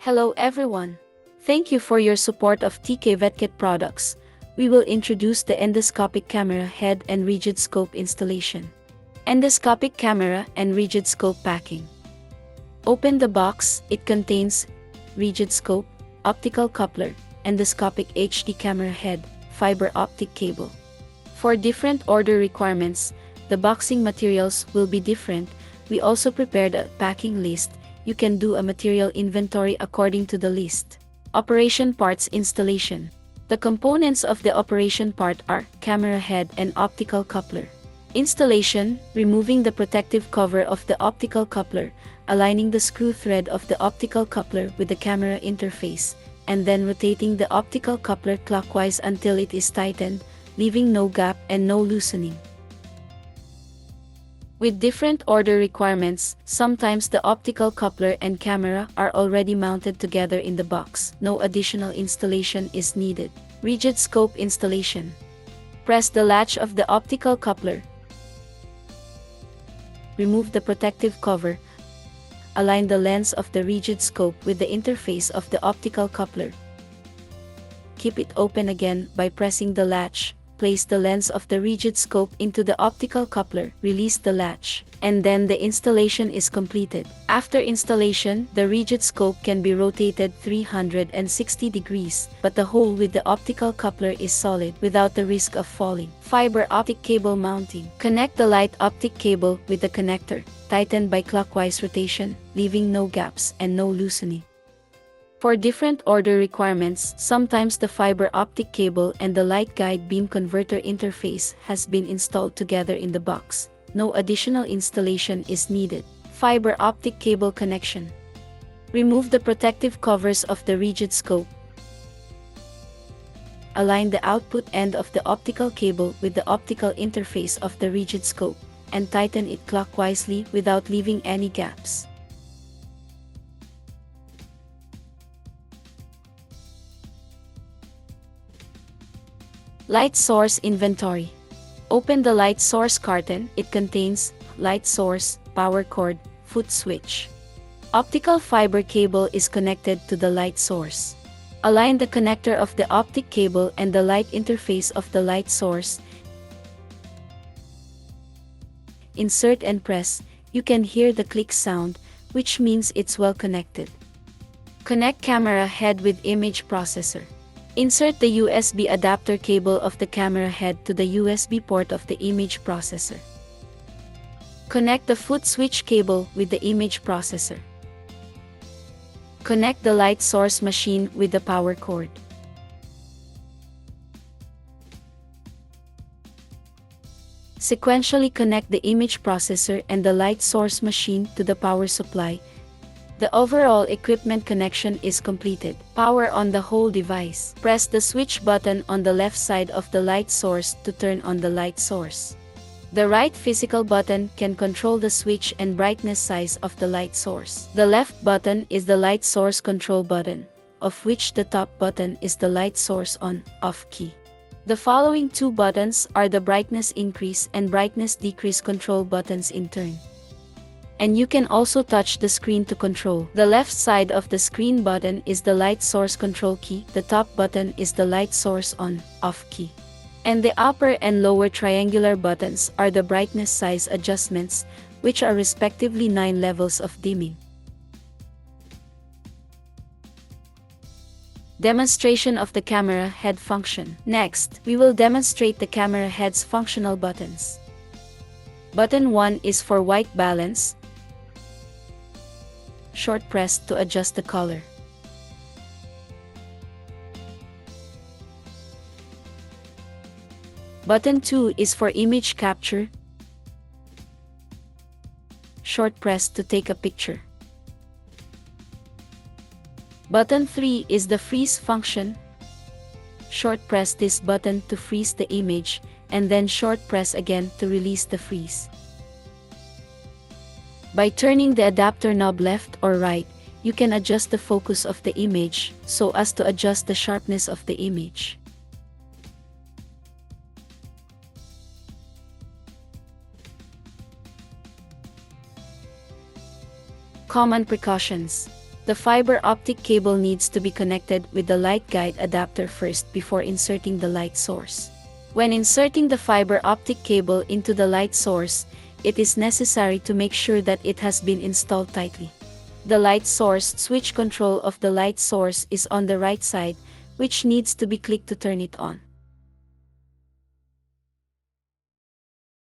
Hello everyone. Thank you for your support of TK-VETKIT products. We will introduce the endoscopic camera head and rigid scope installation. Endoscopic camera and rigid scope packing. Open the box. It contains rigid scope, optical coupler, endoscopic HD camera head, fiber optic cable. For different order requirements, the boxing materials will be different. We also prepared a packing list. You can do a material inventory according to the list. Operation parts installation. The components of the operation part are camera head and optical coupler. Installation: removing the protective cover of the optical coupler, aligning the screw thread of the optical coupler with the camera interface, and then rotating the optical coupler clockwise until it is tightened, leaving no gap and no loosening. With different order requirements, sometimes the optical coupler and camera are already mounted together in the box. No additional installation is needed. Rigid scope installation. Press the latch of the optical coupler. Remove the protective cover. Align the lens of the rigid scope with the interface of the optical coupler. Keep it open again by pressing the latch. Place the lens of the rigid scope into the optical coupler, release the latch, and then the installation is completed. After installation, the rigid scope can be rotated 360 degrees, but the hole with the optical coupler is solid without the risk of falling. Fiber optic cable mounting. Connect the light optic cable with the connector, tighten by clockwise rotation, leaving no gaps and no loosening. For different order requirements, sometimes the fiber optic cable and the light guide beam converter interface has been installed together in the box. No additional installation is needed. Fiber optic cable connection. Remove the protective covers of the rigid scope. Align the output end of the optical cable with the optical interface of the rigid scope, and tighten it clockwise without leaving any gaps. Light source inventory. Open the light source carton. It contains light source, power cord, foot switch. Optical fiber cable is connected to the light source. Align the connector of the optic cable and the light interface of the light source. Insert and press. You can hear the click sound, which means it's well connected. Connect camera head with image processor. Insert the USB adapter cable of the camera head to the USB port of the image processor. Connect the foot switch cable with the image processor. Connect the light source machine with the power cord. Sequentially connect the image processor and the light source machine to the power supply. The overall equipment connection is completed. Power on the whole device. Press the switch button on the left side of the light source to turn on the light source. The right physical button can control the switch and brightness size of the light source. The left button is the light source control button, of which the top button is the light source on/off key. The following two buttons are the brightness increase and brightness decrease control buttons in turn. And you can also touch the screen to control. The left side of the screen button is the light source control key, the top button is the light source on/off key. And the upper and lower triangular buttons are the brightness size adjustments, which are respectively 9 levels of dimming. Demonstration of the camera head function. Next, we will demonstrate the camera head's functional buttons. Button 1 is for white balance. Short press to adjust the color. Button 2 is for image capture. Short press to take a picture. Button 3 is the freeze function. Short press this button to freeze the image, and then short press again to release the freeze. By turning the adapter knob left or right, you can adjust the focus of the image so as to adjust the sharpness of the image. Common precautions. The fiber optic cable needs to be connected with the light guide adapter first before inserting the light source. When inserting the fiber optic cable into the light source, it is necessary to make sure that it has been installed tightly. The light source switch control of the light source is on the right side, which needs to be clicked to turn it on.